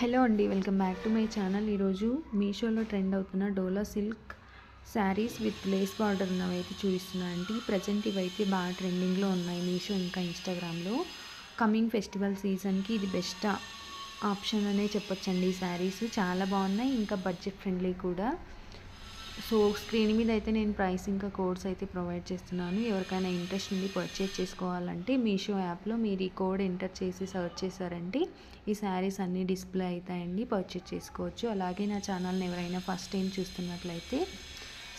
Hello అండి, welcome back to my channel. ఈరోజు మీషోలో ట్రెండ్ అవుతున్న dola silk sarees with lace border ఉన్నవి అయితే చూపిస్తున్నాను అండి. ప్రజెంట్ ఇవైతే బాగా ట్రెండింగ్లో ఉన్నాయి మీషో ఇంకా ఇన్స్టాగ్రామ్లో. కమింగ్ ఫెస్టివల్ సీజన్కి ఇది బెస్ట్ ఆప్షన్ అనే చెప్పొచ్చండి. ఈ శారీస్ చాలా బాగున్నాయి, ఇంకా బడ్జెట్ ఫ్రెండ్లీ కూడా. సో స్క్రీన్ మీద అయితే నేను ప్రైస్ ఇంకా కోడ్స్ అయితే ప్రొవైడ్ చేస్తున్నాను. ఎవరికైనా ఇంట్రెస్ట్ ఉండి పర్చేస్ చేసుకోవాలంటే మీషో యాప్లో మీరు ఈ కోడ్ ఎంటర్ చేసి సర్చ్ చేశారంటే ఈ శారీస్ అన్నీ డిస్ప్లే అవుతాయండి, పర్చేస్ చేసుకోవచ్చు. అలాగే నా ఛానల్ని ఎవరైనా ఫస్ట్ టైం చూస్తున్నట్లయితే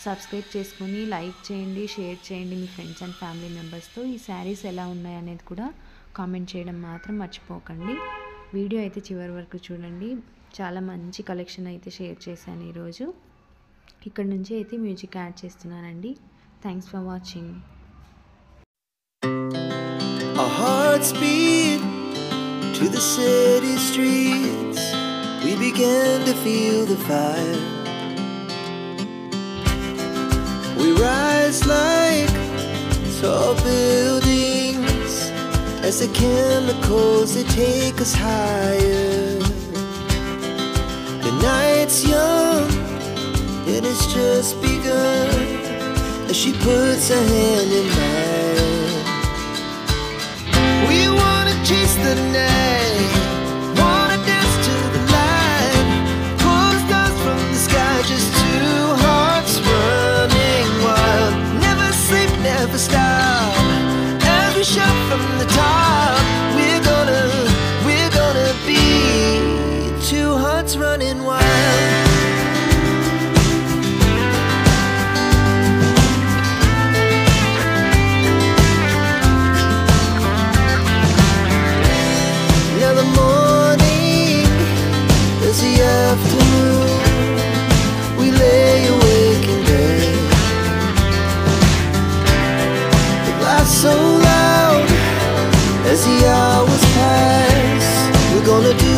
సబ్స్క్రైబ్ చేసుకొని లైక్ చేయండి, షేర్ చేయండి మీ ఫ్రెండ్స్ అండ్ ఫ్యామిలీ మెంబర్స్తో. ఈ శారీస్ ఎలా ఉన్నాయి అనేది కూడా కామెంట్ చేయడం మాత్రం మర్చిపోకండి. వీడియో అయితే చివరి వరకు చూడండి. చాలా మంచి కలెక్షన్ అయితే షేర్ చేశాను ఈరోజు. ఇక్కడ నుంచి అయితే మ్యూజిక్ యాడ్ చేస్తున్నానండి. Thanks for watching. Our hearts beat to the city streets. We began to feel the fire. We rise like tall buildings as the chemicals they take us higher. The night's young and it's just begun as she puts her hand in mine. We wanna chase the night, wanna dance to the light, pull the stars from the sky, just two hearts running wild. Never sleep, never stop, every shot from the top. We're gonna be two hearts running wild. Afternoon, we lay awake in bed. The laughs so loud as the hours pass. We're gonna do